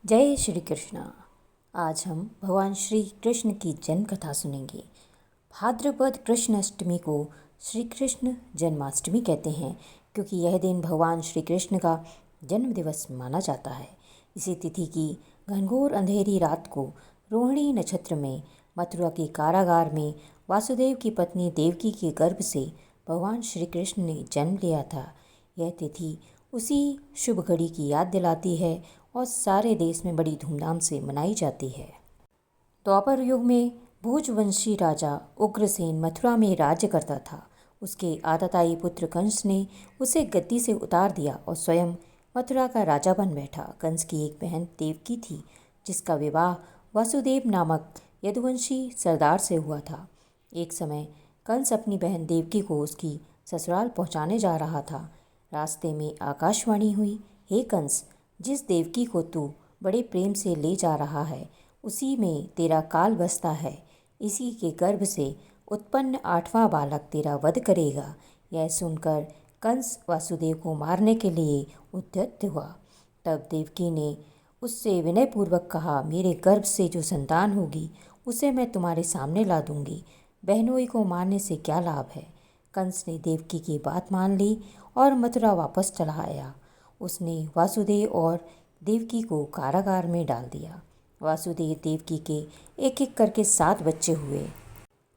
जय श्री कृष्ण। आज हम भगवान श्री कृष्ण की जन्म कथा सुनेंगे। भाद्रपद कृष्ण अष्टमी को श्री कृष्ण जन्माष्टमी कहते हैं, क्योंकि यह दिन भगवान श्री कृष्ण का जन्म दिवस माना जाता है। इसी तिथि की घनघोर अंधेरी रात को रोहिणी नक्षत्र में मथुरा के कारागार में वासुदेव की पत्नी देवकी के गर्भ से भगवान श्री कृष्ण ने जन्म लिया था। यह तिथि उसी शुभ घड़ी की याद दिलाती है और सारे देश में बड़ी धूमधाम से मनाई जाती है। द्वापर युग में भोजवंशी राजा उग्रसेन मथुरा में राज्य करता था। उसके आतताई पुत्र कंस ने उसे गद्दी से उतार दिया और स्वयं मथुरा का राजा बन बैठा। कंस की एक बहन देवकी थी, जिसका विवाह वासुदेव नामक यदुवंशी सरदार से हुआ था। एक समय कंस अपनी बहन देवकी को उसकी ससुराल पहुंचाने जा रहा था। रास्ते में आकाशवाणी हुई, हे कंस, जिस देवकी को तू बड़े प्रेम से ले जा रहा है, उसी में तेरा काल बसता है। इसी के गर्भ से उत्पन्न 8वां बालक तेरा वध करेगा। यह सुनकर कंस वासुदेव को मारने के लिए उद्यत हुआ। तब देवकी ने उससे विनयपूर्वक कहा, मेरे गर्भ से जो संतान होगी उसे मैं तुम्हारे सामने ला दूंगी। बहनोई को मारने से क्या लाभ है। कंस ने देवकी की बात मान ली और मथुरा वापस चला आया। उसने वासुदेव और देवकी को कारागार में डाल दिया। वासुदेव देवकी के एक एक करके 7 बच्चे हुए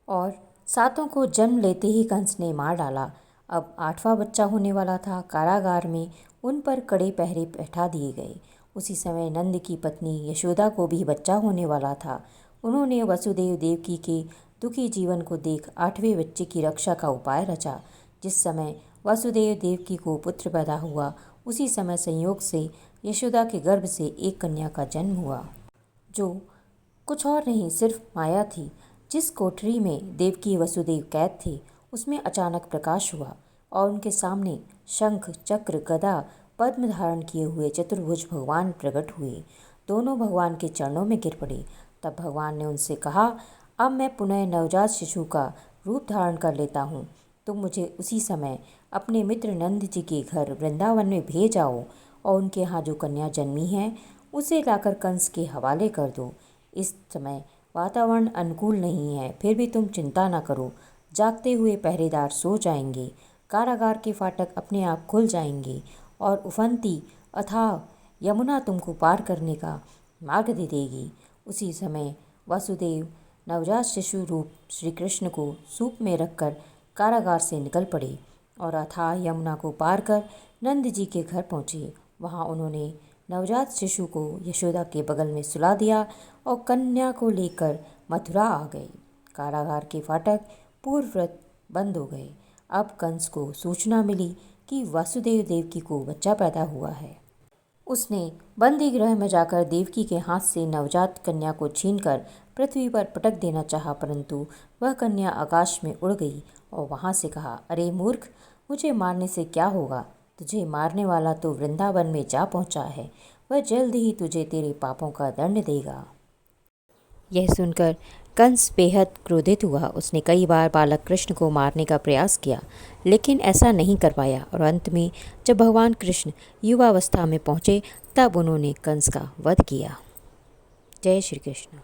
और 7 को जन्म लेते ही कंस ने मार डाला। अब 8वां बच्चा होने वाला था। कारागार में उन पर कड़े पहरे बैठा दिए गए। उसी समय नंद की पत्नी यशोदा को भी बच्चा होने वाला था। उन्होंने वसुदेव देवकी के दुखी जीवन को देख 8वें बच्चे की रक्षा का उपाय रचा। जिस समय वासुदेव देवकी को पुत्र पैदा हुआ, उसी समय संयोग से यशोदा के गर्भ से एक कन्या का जन्म हुआ, जो कुछ और नहीं सिर्फ माया थी। जिस कोठरी में देवकी वसुदेव कैद थे, उसमें अचानक प्रकाश हुआ और उनके सामने शंख, चक्र, गदा, पद्म धारण किए हुए चतुर्भुज भगवान प्रकट हुए। दोनों भगवान के चरणों में गिर पड़े। तब भगवान ने उनसे कहा, अब मैं पुनः नवजात शिशु का रूप धारण कर लेता हूँ। तुम मुझे उसी समय अपने मित्र नंद जी के घर वृंदावन में भेज आओ और उनके यहाँ जो कन्या जन्मी है उसे लाकर कंस के हवाले कर दो। इस समय वातावरण अनुकूल नहीं है, फिर भी तुम चिंता न करो। जागते हुए पहरेदार सो जाएंगे, कारागार के फाटक अपने आप खुल जाएंगे और उफनती अथाह यमुना तुमको पार करने का मार्ग दे देगी। उसी समय वासुदेव नवजात शिशु रूप श्री कृष्ण को सूप में रखकर कारागार से निकल पड़े और अथाह यमुना को पार कर नंद जी के घर पहुँचे। वहाँ उन्होंने नवजात शिशु को यशोदा के बगल में सुला दिया और कन्या को लेकर मथुरा आ गए। कारागार के फाटक पूर्ववत बंद हो गए। अब कंस को सूचना मिली कि वासुदेव देवकी को बच्चा पैदा हुआ है। उसने बंदी गृह में जाकर देवकी के हाथ से नवजात कन्या को छीनकर पृथ्वी पर पटक देना चाहा, परंतु वह कन्या आकाश में उड़ गई और वहाँ से कहा, अरे मूर्ख, मुझे मारने से क्या होगा। तुझे मारने वाला तो वृंदावन में जा पहुँचा है। वह जल्द ही तुझे तेरे पापों का दंड देगा। यह सुनकर कंस बेहद क्रोधित हुआ। उसने कई बार बालक कृष्ण को मारने का प्रयास किया, लेकिन ऐसा नहीं कर पाया और अंत में जब भगवान कृष्ण युवावस्था में पहुँचे, तब उन्होंने कंस का वध किया। जय श्री कृष्ण।